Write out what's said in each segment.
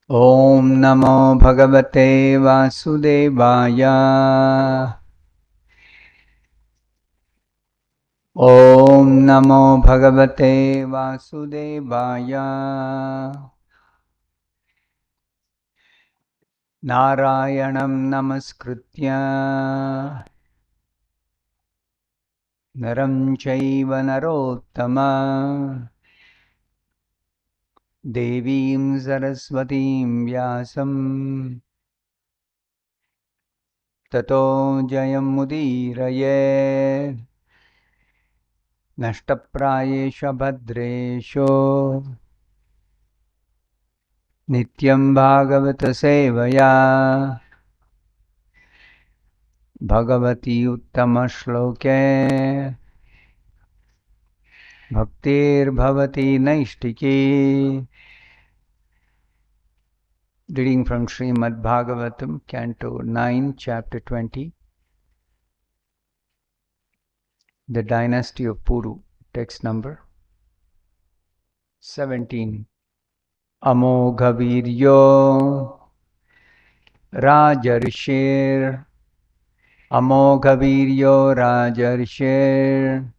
Om Namo Bhagavate Vasudevaya. Om Namo Bhagavate Vasudevaya. Narayanam Namaskritya Naram Chaiva Narottama Devim Saraswatim Vyasam Tato Jayam Mudiraye Nashtaprayesha Bhadresho Nityam Bhagavata Sevaya Bhagavati Uttama Shloke Bhaktir Bhavati Naishtiki. Reading from Srimad Bhagavatam, Canto 9, Chapter 20. The Dynasty of Puru, text number 17. Amoghaviryo Rajarishir. Amoghaviryo Rajarishir.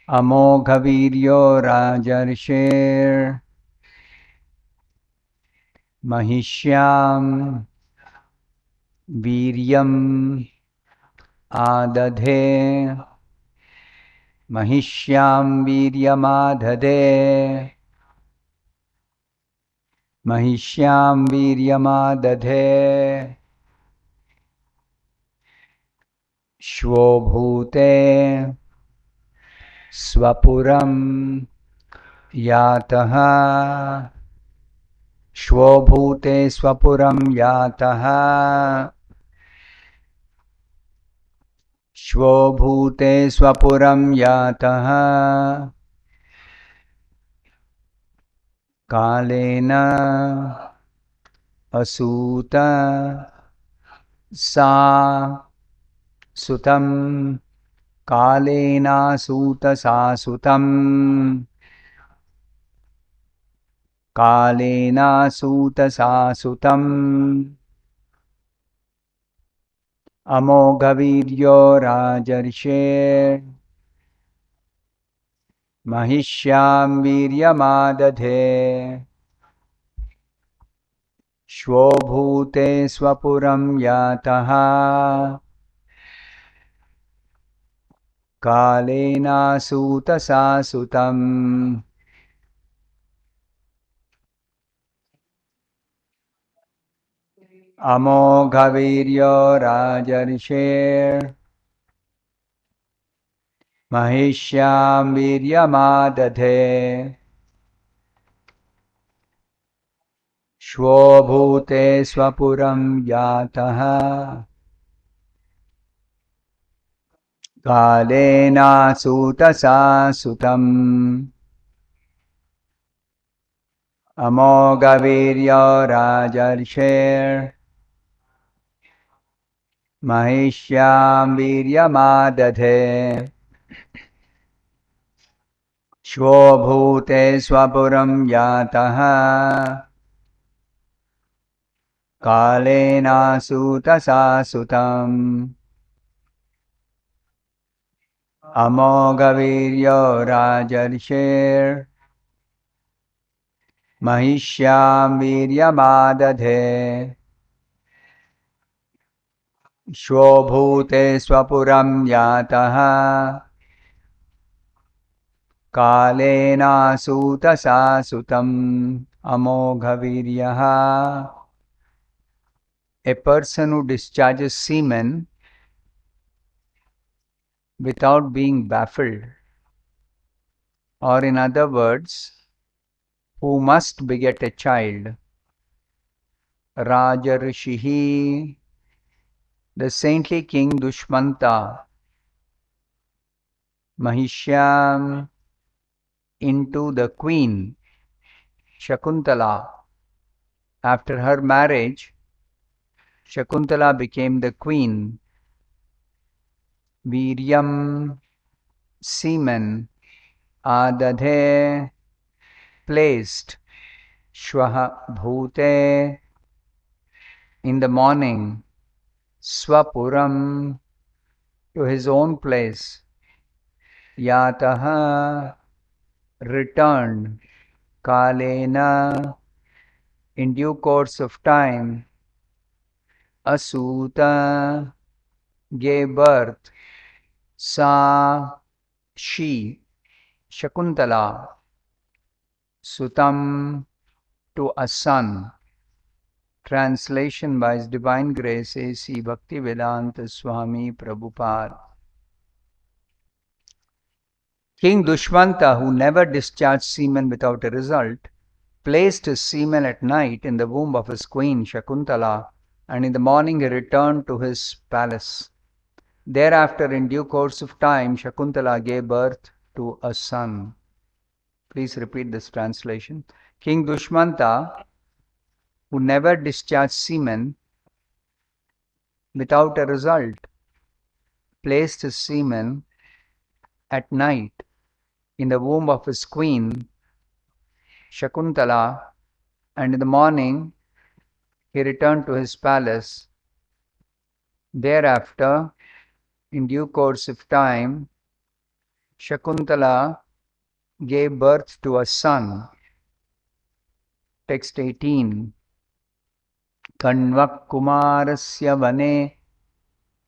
Amoghaviryo Rajarishir. Mahishyam Viryam Adadhe. Mahishyam Viryam Adadhe. Mahishyam Viryam Adadhe. Shvobhute Swapuram Yataha. Shvobhute Swapuram Yataha. Shvobhute Swapuram Yataha. Kalena Asuta Sa Sutam. Kalena Suta Sa Sutam. Kalena Suta Sa Sutam. Amoghaviryo Rajarshe. Mahishyam Viryamadadhe. Shvobhute Swapuram Yataha. Kalena Suta Sa Sutam. Amoghaviryo Rajarshe. Mahishyam Viryamadadhe. Shvobhute Swapuram Yataha. Kalena Suta Sa Sutam. Amoghaviryo Rajarshe. Mahishyam Viryamadadhe. Shvobhute Swapuram Yataha. Kalena Suta Sa Sutam. Amoghaviryo Rajarshe. Mahishyam Viryamadadhe. Shvobhute Swapuram Yataha. Kalena Suta Sa Sutam. Amoghaviryaha. A person who discharges semen without being baffled, or in other words, who must beget a child. Rajarshihi, the saintly king Dushmanta. Mahishyam, into the queen Shakuntala. After her marriage, Shakuntala became the queen. Viryam, semen. Adadhe, placed. Shwaha bhute, in the morning. Swapuram, to his own place. Yataha, returned. Kalena, in due course of time. Asuta, gave birth. Sa, she. Shakuntala, Sutam, to a son. Translation by His Divine Grace A.C. Bhaktivedanta Swami Prabhupada. King Dushmanta, who never discharged semen without a result, placed his semen at night in the womb of his queen Shakuntala, and in the morning he returned to his palace. Thereafter, in due course of time, Shakuntala gave birth to a son. Please repeat this translation. King Dushmanta, who never discharged semen without a result, placed his semen at night in the womb of his queen Shakuntala, and in the morning he returned to his palace. Thereafter, in due course of time, Shakuntala gave birth to a son. Text 18. Kanvak kumarasya vane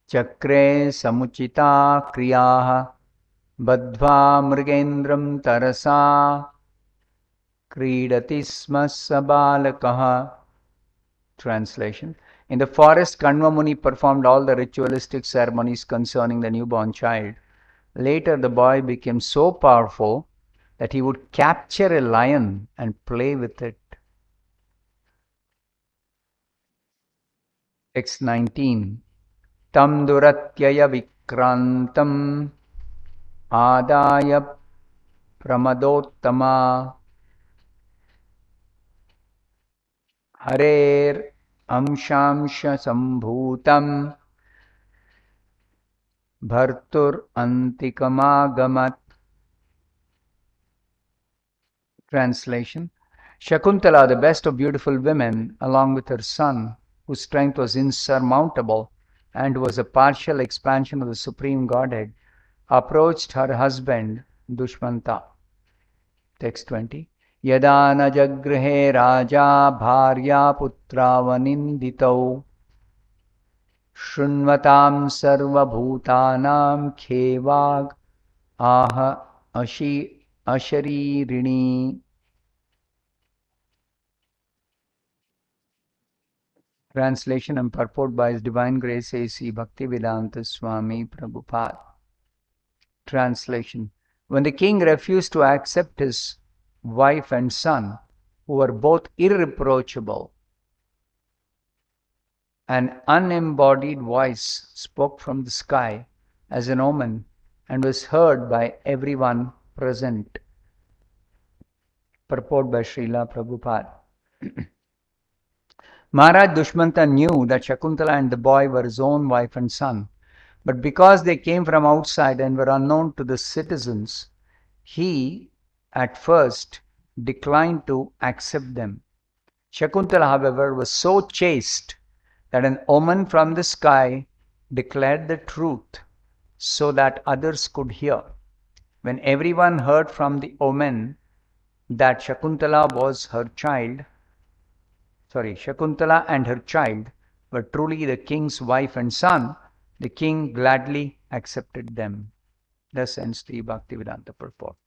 chakre samuchita kriyaha badhva mrigendram tarasa kridati sma sabalakaha. Translation. In the forest, Kanva Muni performed all the ritualistic ceremonies concerning the newborn child. Later, the boy became so powerful that he would capture a lion and play with it. Text 19. Tam duratyaya vikrantam adaya pramadottama harer amshamsha sambhutam bhartur antikamagamat. Translation. Shakuntala, the best of beautiful women, along with her son, whose strength was insurmountable and was a partial expansion of the Supreme Godhead, approached her husband Dushmanta. Text 20. Yada na jagrihe raja bharya putravaninditau shrunvatam sarva bhutanam khevag aha asharirini. Translation and purport by His Divine Grace A.C. Bhaktivedanta Swami Prabhupada. Translation. When the king refused to accept his wife and son, who were both irreproachable, an unembodied voice spoke from the sky as an omen and was heard by everyone present. Purport by Srila Prabhupada. Maharaj Dushmanta knew that Shakuntala and the boy were his own wife and son, but because they came from outside and were unknown to the citizens, he, at first, declined to accept them. Shakuntala, however, was so chaste that an omen from the sky declared the truth so that others could hear. When everyone heard from the omen that Shakuntala and her child were truly the king's wife and son, the king gladly accepted them. Thus ends the Bhaktivedanta purport.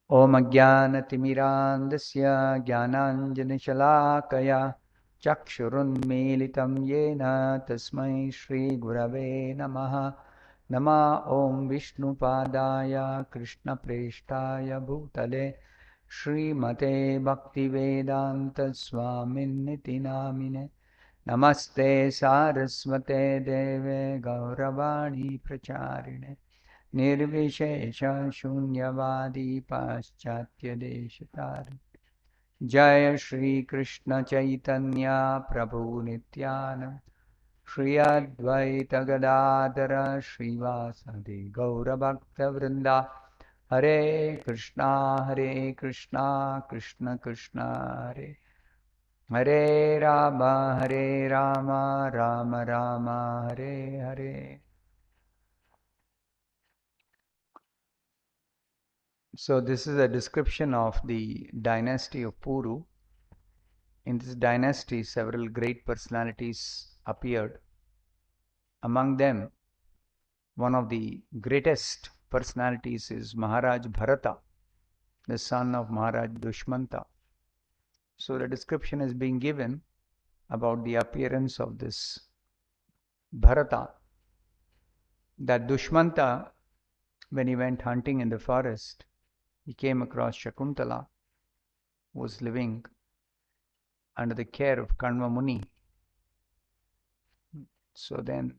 Om Ajnanatimmirandasya Jnananjana-shalakaya Chakshurunmilitam Yena Tasmai Shri Gurave Namaha. Nama Om Vishnupadaya Krishna Preshtaya Bhutale Srimate Bhaktivedanta Swaminiti Namine. Namaste Saraswate Deve Gauravani Pracharine Nirvishesha Shunyavadi Paschatya Deshatari. Jaya Shri Krishna Chaitanya Prabhu Nityananda Shri Advaita Gadadara Srivasadi Gaura Bhakta Vrinda Hare Krishna, Krishna Krishna, Hare Rama, Rama Rama, Hare Hare. So this is a description of the dynasty of Puru. In this dynasty, several great personalities appeared. Among them, one of the greatest personalities is Maharaj Bharata, the son of Maharaj Dushmanta. So the description is being given about the appearance of this Bharata. That Dushmanta, when he went hunting in the forest, he came across Shakuntala, who was living under the care of Kanva Muni. So then,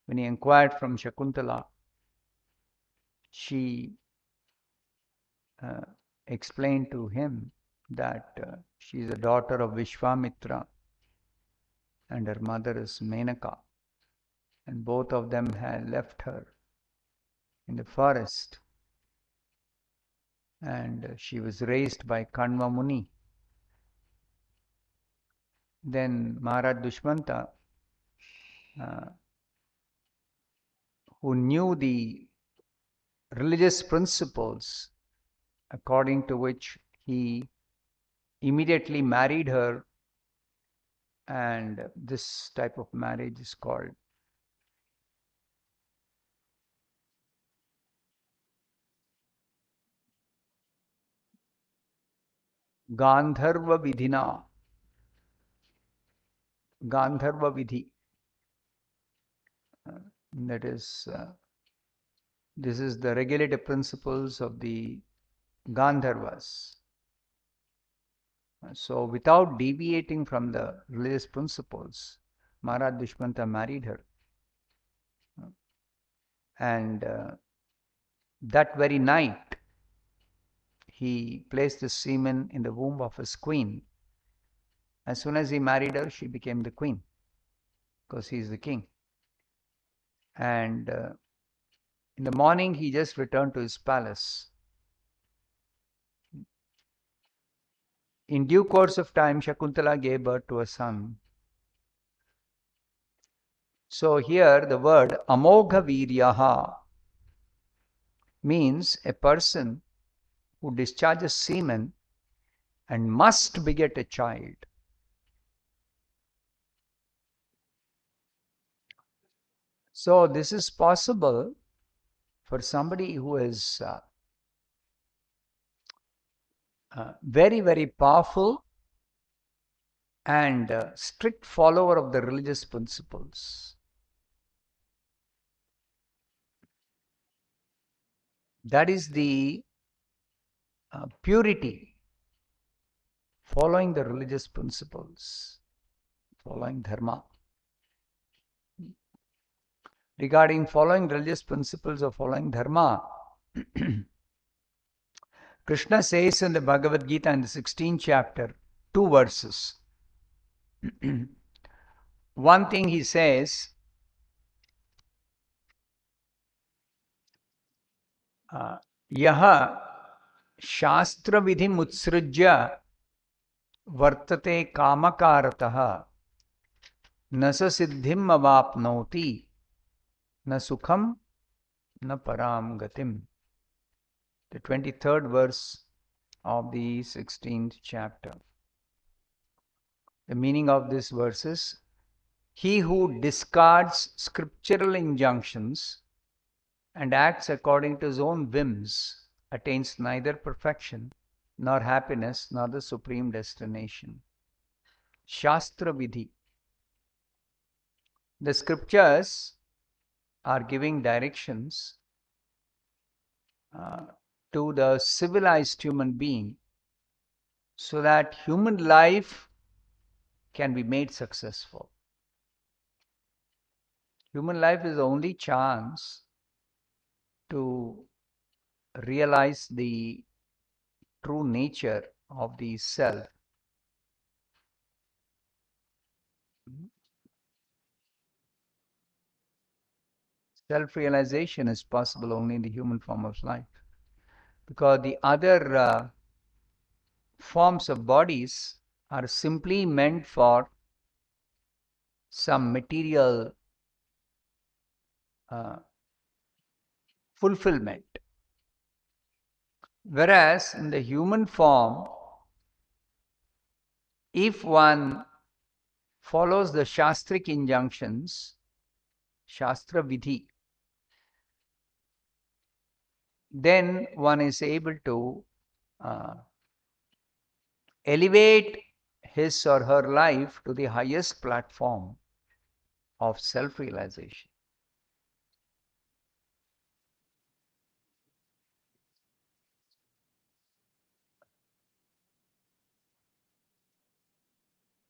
when he inquired from Shakuntala, she explained to him that she is a daughter of Vishwamitra and her mother is Menaka, and both of them had left her in the forest, and she was raised by Kanva Muni. Then Maharaj Dushmanta, who knew the religious principles according to which he immediately married her, and this type of marriage is called Gandharva Vidhina, Gandharva Vidhi. That is, this is the regulative principles of the Gandharvas. So without deviating from the religious principles, Maharaj Dushmanta married her. And that very night, he placed the semen in the womb of his queen. As soon as he married her, she became the queen, because he is the king. And in the morning, he just returned to his palace. In due course of time, Shakuntala gave birth to a son. So here the word Amogha Viryaha means a person who discharges semen and must beget a child. So this is possible for somebody who is very, very powerful and strict follower of the religious principles. That is the purity, following the religious principles, following dharma. Regarding following religious principles or following dharma, Krishna says in the Bhagavad Gita in the 16th chapter, 2 verses. One thing he says, yaha shastra vidhim utsrujya vartate kamakarataha nasa siddhim avapnoti na sukham na param gatim. The 23rd verse of the 16th chapter. The meaning of this verse is, he who discards scriptural injunctions and acts according to his own whims attains neither perfection nor happiness nor the supreme destination. Shastra Vidhi. The scriptures are giving directions to the civilized human being so that human life can be made successful. Human life is the only chance to realize the true nature of the self. Self-realization is possible only in the human form of life. because the other forms of bodies are simply meant for some material fulfillment. Whereas in the human form, if one follows the Shastric injunctions, Shastra Vidhi, then one is able to elevate his or her life to the highest platform of self-realization.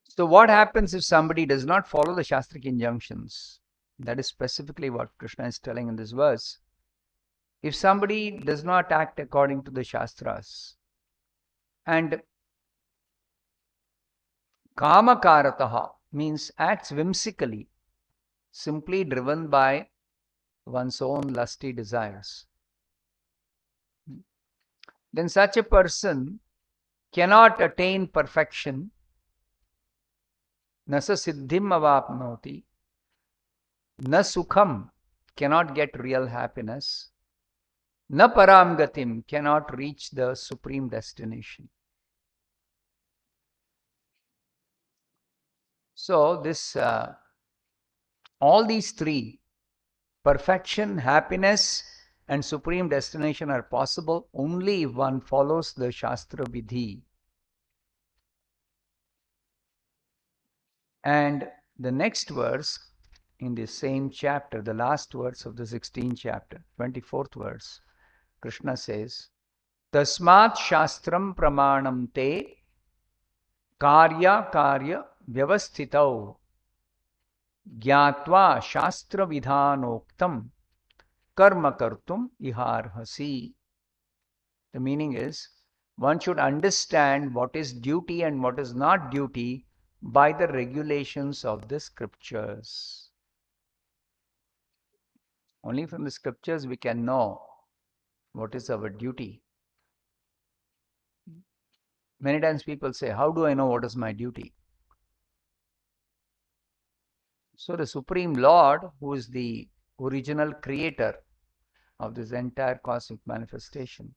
So what happens if somebody does not follow the Shastric injunctions? That is specifically what Krishna is telling in this verse. If somebody does not act according to the Shastras and kamakarataha means acts whimsically, simply driven by one's own lusty desires, then such a person cannot attain perfection, na sa siddhim avapnoti, na sukham, cannot get real happiness, na param gatim, cannot reach the supreme destination. So this all these three, perfection, happiness, and supreme destination, are possible only if one follows the Shastra Vidhi. And the next verse in the same chapter, the last verse of the 16th chapter, 24th verse, Krishna says, Tasmat Shastram Pramanam Te Karya Karya Vyavasthitau Gyatva Shastra Vidhanoktam Karma Kartum Iharhasi. The meaning is, one should understand what is duty and what is not duty by the regulations of the scriptures. Only from the scriptures we can know what is our duty. Many times people say, how do I know what is my duty? So the Supreme Lord, who is the original creator of this entire cosmic manifestation,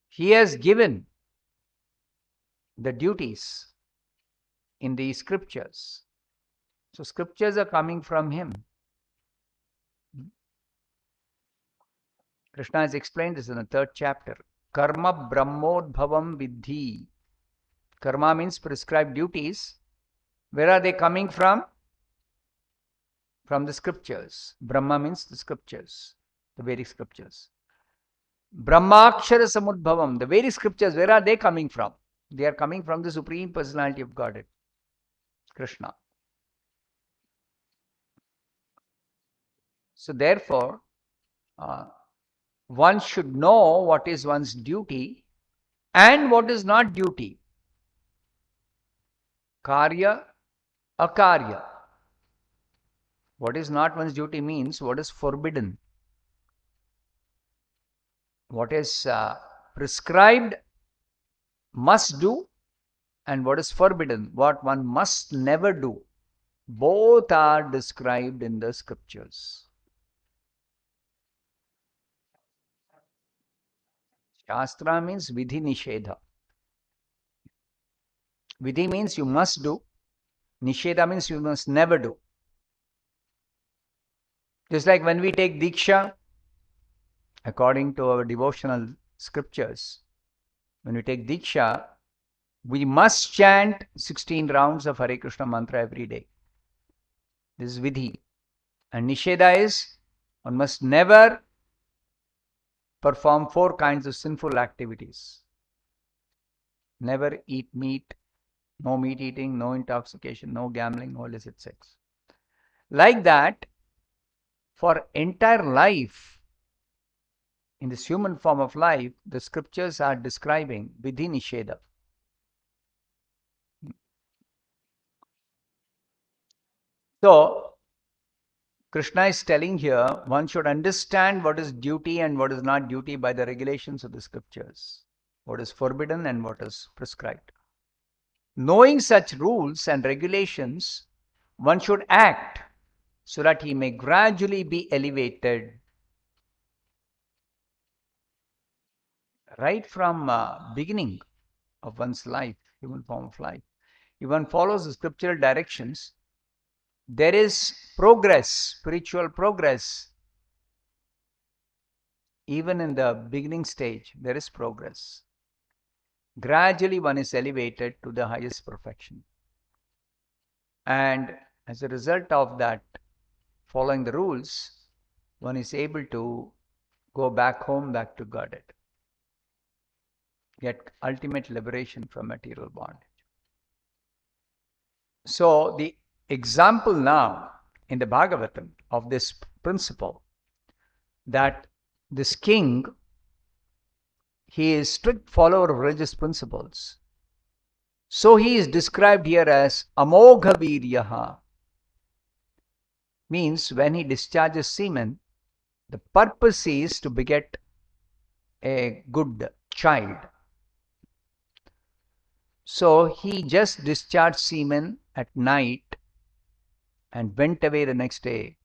he has given the duties in the scriptures. So scriptures are coming from him. Krishna has explained this in the 3rd chapter. Karma Brahmodbhavam Vidhi. Karma means prescribed duties. Where are they coming from? From the scriptures. Brahma means the scriptures, the Vedic scriptures. Brahmakshara Samudbhavam, the Vedic scriptures, where are they coming from? They are coming from the Supreme Personality of Godhead, Krishna. So therefore, one should know what is one's duty and what is not duty. Karya, akarya. What is not one's duty means what is forbidden. What is prescribed must do, and what is forbidden, what one must never do. Both are described in the scriptures. Shastra means vidhi nishedha. Vidhi means you must do. Nishedha means you must never do. Just like when we take Diksha, according to our devotional scriptures, when we take Diksha, we must chant 16 rounds of Hare Krishna mantra every day. This is Vidhi. And Nisheda is, one must never perform 4 kinds of sinful activities. Never eat meat, no meat eating, no intoxication, no gambling, no illicit sex. Like that, for entire life, in this human form of life, the scriptures are describing Vidhi Nisheda. So, Krishna is telling here, one should understand what is duty and what is not duty by the regulations of the scriptures. What is forbidden and what is prescribed. Knowing such rules and regulations, one should act so that he may gradually be elevated. Right from beginning of one's life, human form of life, if one follows the scriptural directions, there is progress, spiritual progress. Even in the beginning stage, there is progress. Gradually, one is elevated to the highest perfection. And as a result of that, following the rules, one is able to go back home, back to Godhead, get ultimate liberation from material bondage. So, the example now in the Bhagavatam of this principle, that this king, he is strict follower of religious principles. So he is described here as Amogha Viryaha. Means when he discharges semen, the purpose is to beget a good child. So he just discharged semen at night and went away the next day.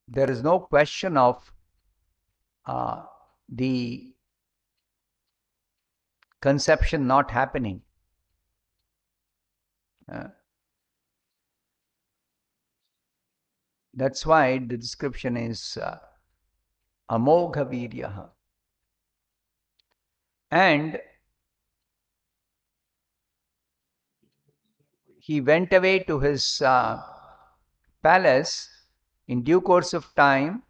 There is no question of the conception not happening. That's why the description is Amogha Viryaha. And he went away to his palace. In due course of time,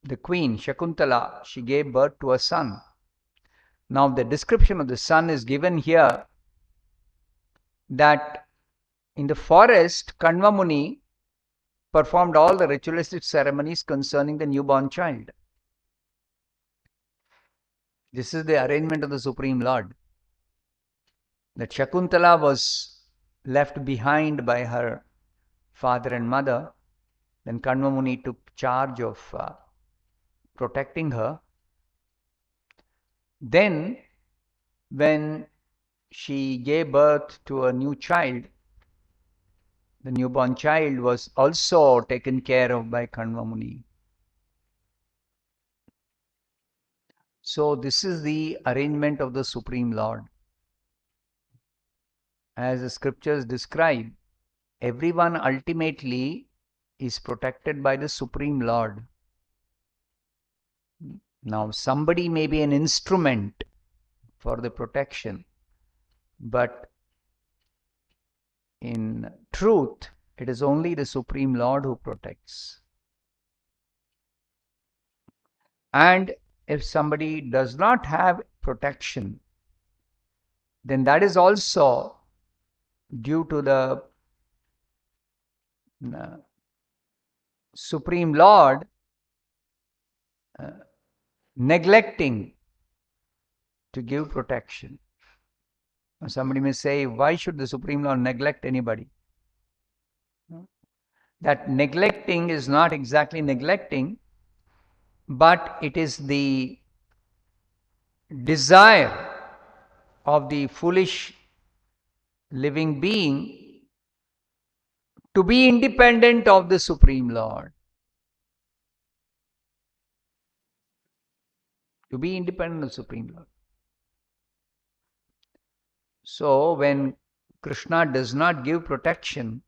the queen, Shakuntala, she gave birth to a son. Now the description of the son is given here, that in the forest, Kanva Muni performed all the ritualistic ceremonies concerning the newborn child. This is the arrangement of the Supreme Lord. That Shakuntala was left behind by her father and mother. Then Kanva Muni took charge of protecting her. Then, when she gave birth to a new child, the newborn child was also taken care of by Kanva Muni. So this is the arrangement of the Supreme Lord. As the scriptures describe, everyone ultimately is protected by the Supreme Lord. Now, somebody may be an instrument for the protection, but in truth, it is only the Supreme Lord who protects. And if somebody does not have protection, then that is also due to the Supreme Lord neglecting to give protection. Somebody may say, why should the Supreme Lord neglect anybody? That neglecting is not exactly neglecting, but it is the desire of the foolish living being to be independent of the Supreme Lord. To be independent of the Supreme Lord. So when Krishna does not give protection,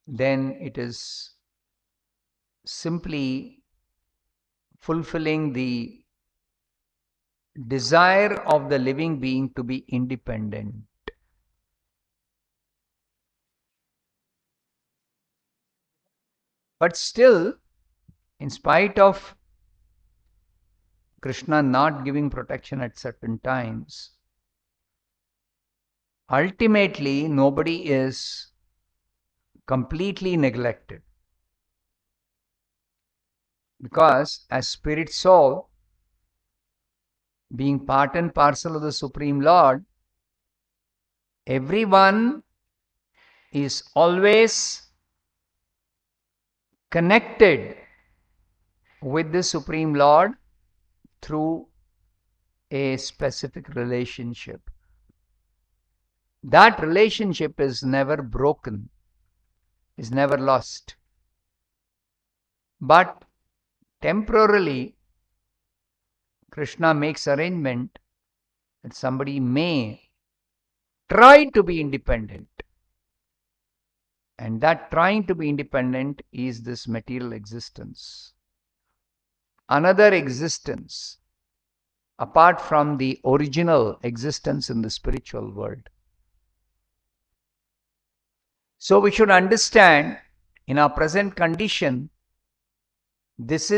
then it is simply fulfilling the desire of the living being to be independent. But still, in spite of Krishna not giving protection at certain times, ultimately nobody is completely neglected. Because as spirit soul, being part and parcel of the Supreme Lord, everyone is always connected with the Supreme Lord through a specific relationship. That relationship is never broken, is never lost. But temporarily, Krishna makes arrangement that somebody may try to be independent. And that trying to be independent is this material existence. Another existence apart from the original existence in the spiritual world. So we should understand in our present condition, this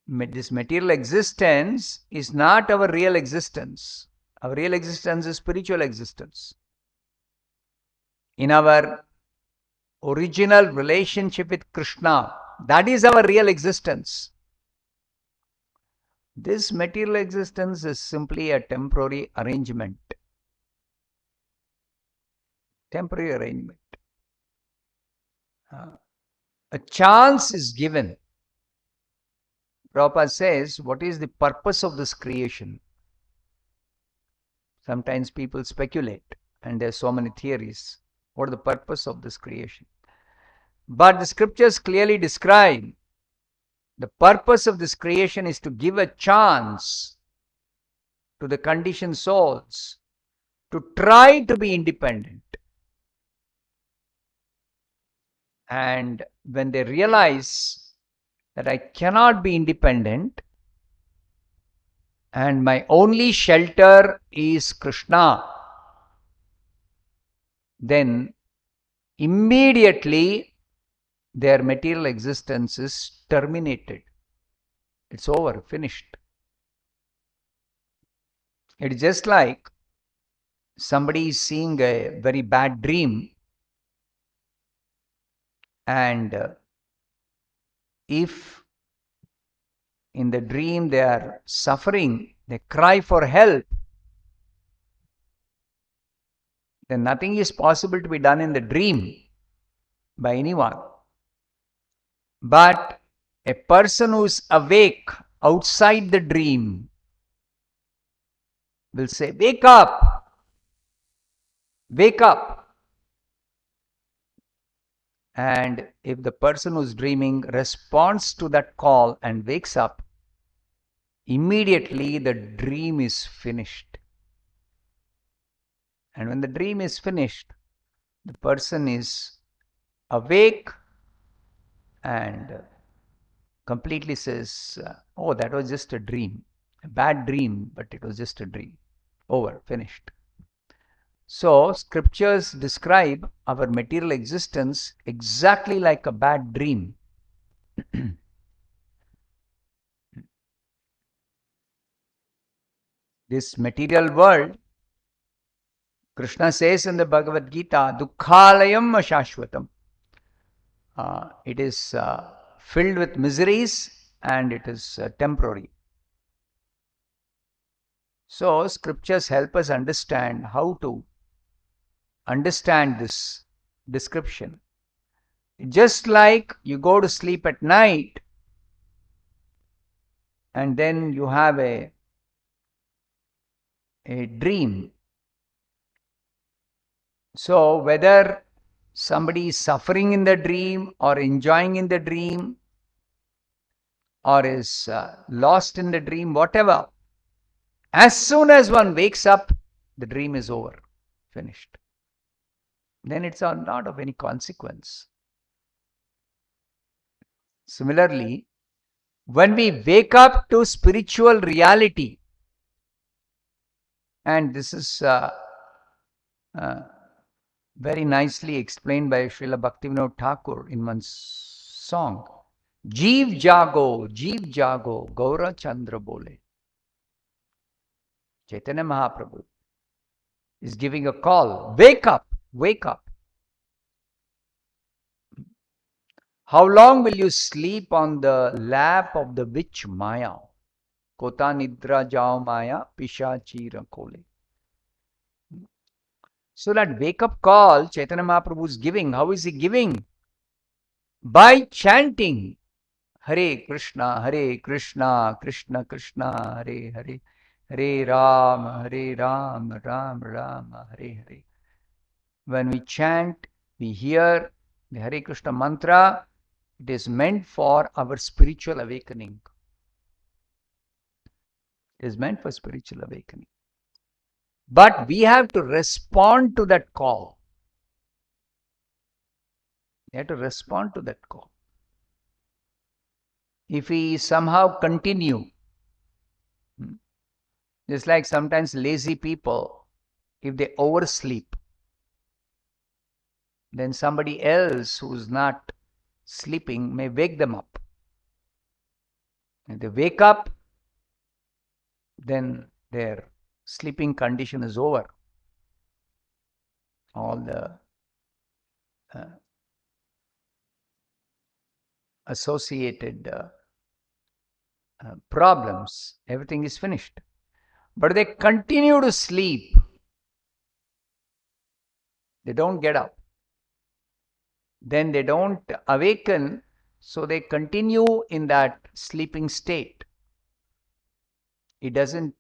material existence is not our real existence. Our real existence is spiritual existence. In our original relationship with Krishna, that is our real existence. This material existence is simply a temporary arrangement. Temporary arrangement. A chance is given. Prabhupada says, what is the purpose of this creation? Sometimes people speculate, and there are so many theories. What is the purpose of this creation? But the scriptures clearly describe the purpose of this creation is to give a chance to the conditioned souls to try to be independent. And when they realize that I cannot be independent and my only shelter is Krishna, then immediately their material existence is terminated. It's over, finished. It's just like somebody is seeing a very bad dream, and if in the dream they are suffering, they cry for help, then nothing is possible to be done in the dream by anyone. But a person who is awake outside the dream will say, wake up, wake up. And if the person who is dreaming responds to that call and wakes up, immediately the dream is finished. And when the dream is finished, the person is awake and completely says, oh, that was just a dream. A bad dream, but it was just a dream. Over, finished. So, scriptures describe our material existence exactly like a bad dream. This material world, Krishna says in the Bhagavad Gita, Dukkhalayam Ashashvatam. It is filled with miseries and it is temporary. So, scriptures help us understand how to understand this description. Just like you go to sleep at night and then you have a dream. So, whether somebody is suffering in the dream or enjoying in the dream or is lost in the dream, whatever, as soon as one wakes up, the dream is over, finished. Then it's not of any consequence. Similarly, when we wake up to spiritual reality, and this is very nicely explained by Srila Bhaktivinoda Thakur in one song, Jeev Jago, Gaura Chandra Bole. Chaitanya Mahaprabhu is giving a call, wake up, wake up. How long will you sleep on the lap of the witch Maya? Kota nidra jao Maya, pishachi rakole. So that wake-up call Chaitanya Mahaprabhu is giving, how is he giving? By chanting Hare Krishna, Krishna Krishna, Hare Hare, Hare Ram, Ram Ram, Hare Hare. When we chant, we hear the Hare Krishna mantra, it is meant for our spiritual awakening. It is meant for spiritual awakening. But we have to respond to that call. We have to respond to that call. If we somehow continue, just like sometimes lazy people, if they oversleep, then somebody else who's not sleeping may wake them up. If they wake up, then their sleeping condition is over. All the associated problems, everything is finished. But they continue to sleep. They don't get up. Then they don't awaken, so they continue in that sleeping state. It doesn't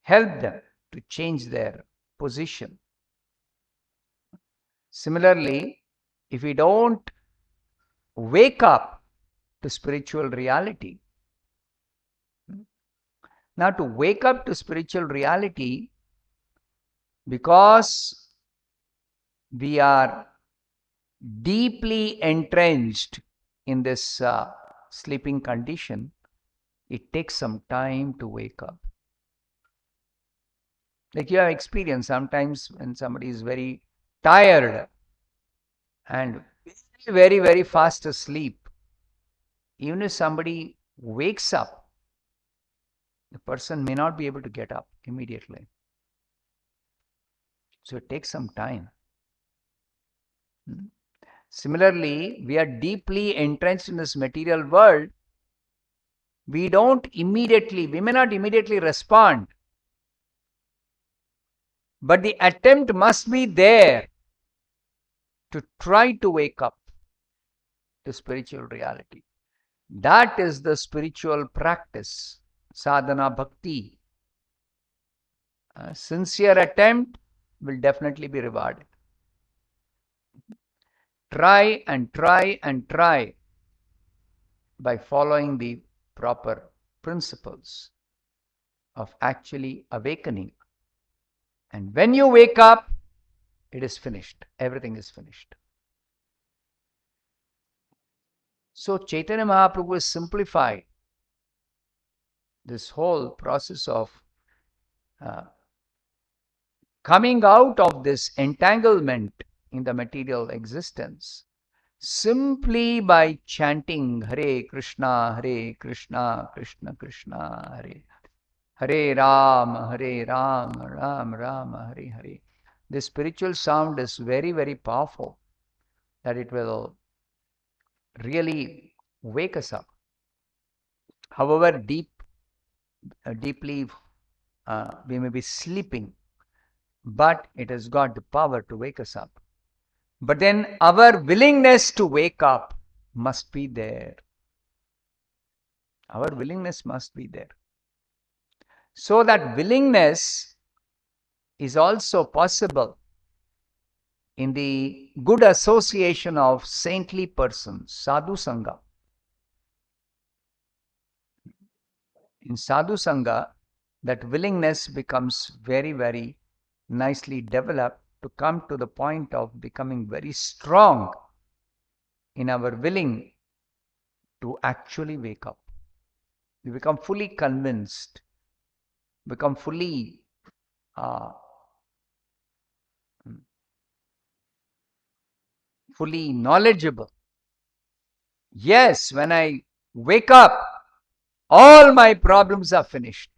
help them to change their position. Similarly, if we don't wake up to spiritual reality, now to wake up to spiritual reality, because we are deeply entrenched in this sleeping condition, it takes some time to wake up. Like you have experienced sometimes when somebody is very tired and very, very fast asleep, even if somebody wakes up, the person may not be able to get up immediately. So it takes some time. Similarly, we are deeply entrenched in this material world. We may not immediately respond. But the attempt must be there to try to wake up to spiritual reality. That is the spiritual practice, sadhana bhakti. A sincere attempt will definitely be rewarded. Try and try and try by following the proper principles of actually awakening. And when you wake up, it is finished. Everything is finished. So Chaitanya Mahaprabhu has simplified this whole process of coming out of this entanglement in the material existence simply by chanting Hare Krishna, Krishna Krishna, Hare Ram, Ram Ram, Hare Hare. This spiritual sound is very, very powerful, that it will really wake us up. However deeply we may be sleeping, but it has got the power to wake us up. But then our willingness to wake up must be there. Our willingness must be there. So that willingness is also possible in the good association of saintly persons, sadhu sangha. In sadhu sangha, that willingness becomes very, very nicely developed to come to the point of becoming very strong in our willing to actually wake up. We become fully convinced, become fully knowledgeable. Yes, when I wake up, all my problems are finished.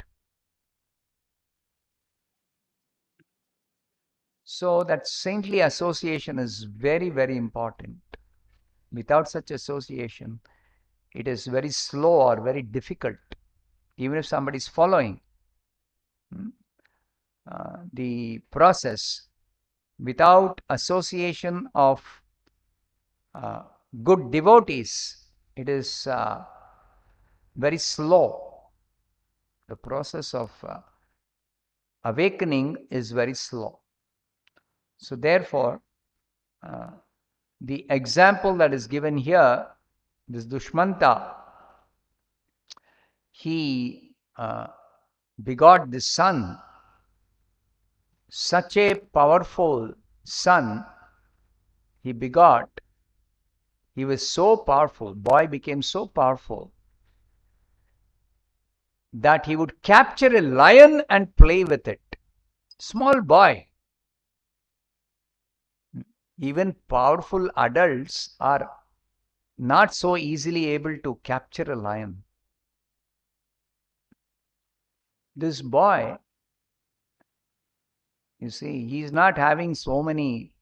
So that saintly association is very, very important. Without such association, it is very slow or very difficult, even if somebody is following. the process, without association of good devotees, it is very slow. The process of awakening is very slow. So therefore, the example that is given here, this Dushmanta, he begot this son, such a powerful son he begot. He was so powerful, boy became so powerful that he would capture a lion and play with it. Small boy. Even powerful adults are not so easily able to capture a lion. This boy, you see, he's not having so many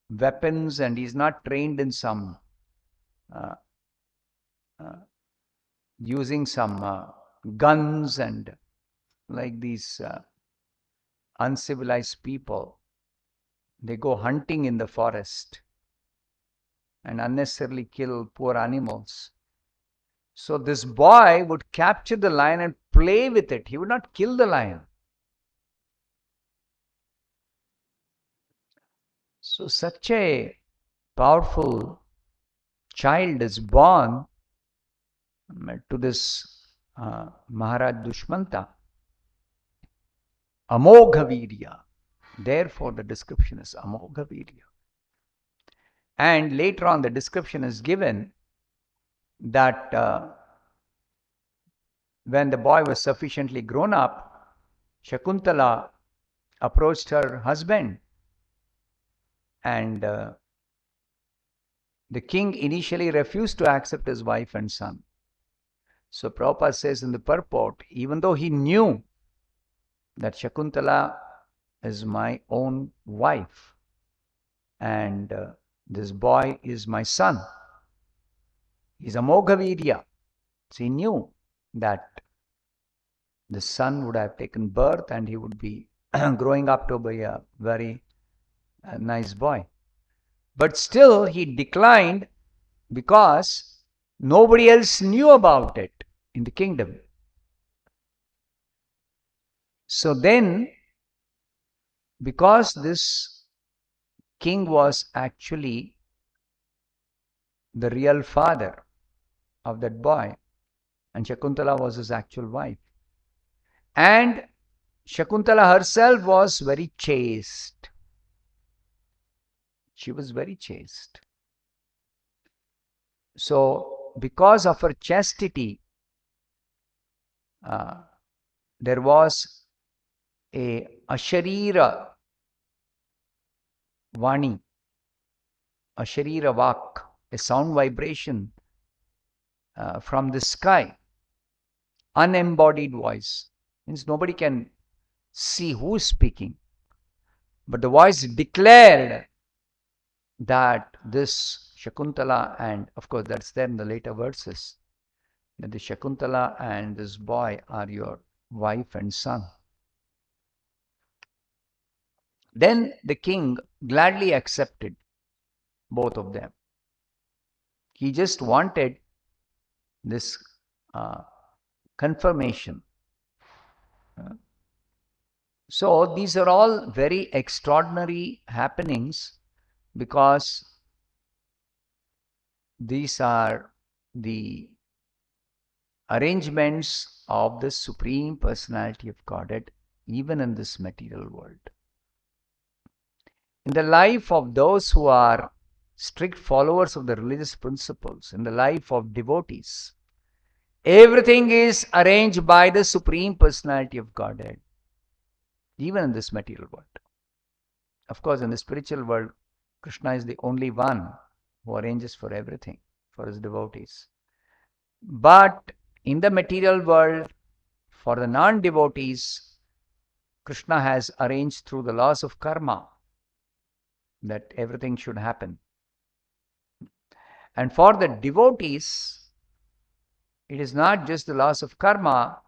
weapons and he's not trained in some using some guns and like these uncivilized people. They go hunting in the forest and unnecessarily kill poor animals. So this boy would capture the lion and play with it. He would not kill the lion. So such a powerful child is born to this Maharaj Dushmanta. Amogha Virya. Therefore the description is Amogha Virya. And later on the description is given that when the boy was sufficiently grown up, Shakuntala approached her husband, and the king initially refused to accept his wife and son. So Prabhupada says in the purport, even though he knew that Shakuntala is my own wife and this boy is my son, he's Amogha Virya. So he knew that the son would have taken birth and he would be growing up to be a very nice boy. But still he declined because nobody else knew about it in the kingdom. So then, because this king was actually the real father of that boy, and Shakuntala was his actual wife, and Shakuntala herself was very chaste. She was very chaste. So, because of her chastity, there was a Asharira Vani, Asharira Vak, a sound vibration from the sky, unembodied voice. Means nobody can see who is speaking, but the voice declared that this Shakuntala, and of course that's there in the later verses, that the Shakuntala and this boy are your wife and son. Then the king gladly accepted both of them. He just wanted this confirmation. So these are all very extraordinary happenings because these are the arrangements of the Supreme Personality of Godhead even in this material world. In the life of those who are strict followers of the religious principles, in the life of devotees, everything is arranged by the Supreme Personality of Godhead, even in this material world. Of course, in the spiritual world, Krishna is the only one who arranges for everything for his devotees. But in the material world, for the non-devotees, Krishna has arranged through the laws of karma that everything should happen. And for the devotees, it is not just the laws of karma,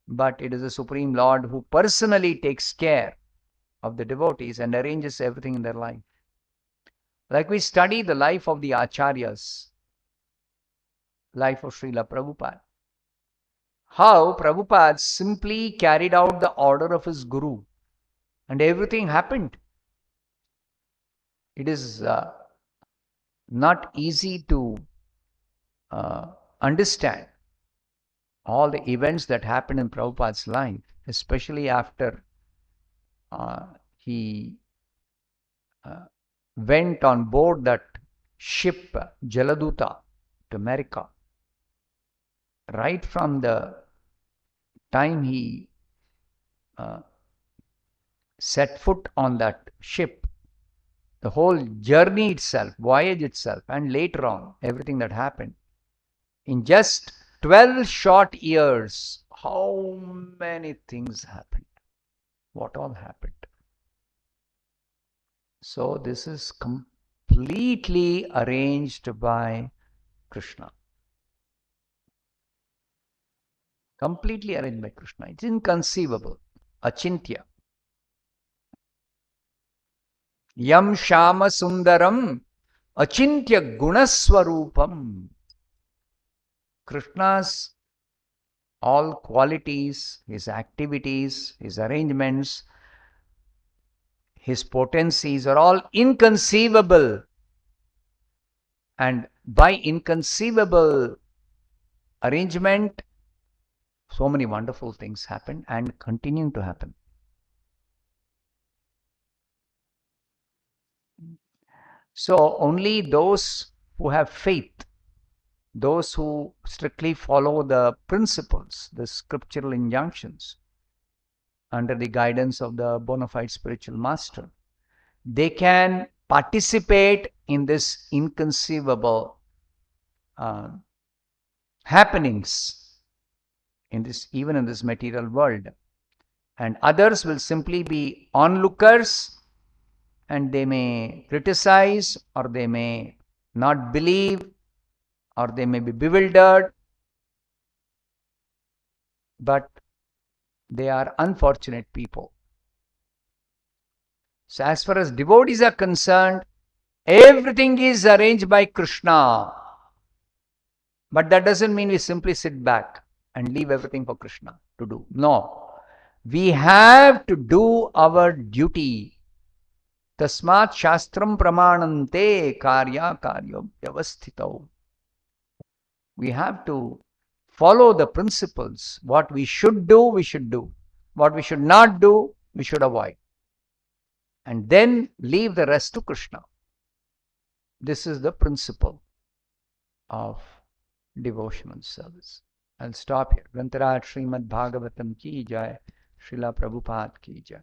but it is the Supreme Lord who personally takes care of the devotees and arranges everything in their life. Like we study the life of the Acharyas, life of Srila Prabhupada, how Prabhupada simply carried out the order of his Guru and everything happened. It is not easy to understand all the events that happened in Prabhupada's life, especially after he went on board that ship Jaladuta to America. Right from the time he set foot on that ship, the whole journey itself, voyage itself, and later on, everything that happened, in just 12 short years, how many things happened? What all happened? So this is completely arranged by Krishna. Completely arranged by Krishna. It's inconceivable. Achintya. Yam Shama Sundaram Achintya Gunaswarupam. Krishna's all qualities, his activities, his arrangements, his potencies are all inconceivable. And by inconceivable arrangement, so many wonderful things happen and continue to happen. So only those who have faith, those who strictly follow the principles, the scriptural injunctions, under the guidance of the bona fide spiritual master, they can participate in this inconceivable happenings in this, even in this material world. And others will simply be onlookers, and they may criticize, or they may not believe, or they may be bewildered, but they are unfortunate people. So as far as devotees are concerned, everything is arranged by Krishna. But that doesn't mean we simply sit back and leave everything for Krishna to do. No. We have to do our duty. Tasmat shastram pramanante karya karyo vyavasthitau. We have to follow the principles. What we should do, we should do. What we should not do, we should avoid. And then leave the rest to Krishna. This is the principle of devotional service. I'll stop here. Grantaraj Srimad Bhagavatam ki jai. Srila Prabhupada ki jai.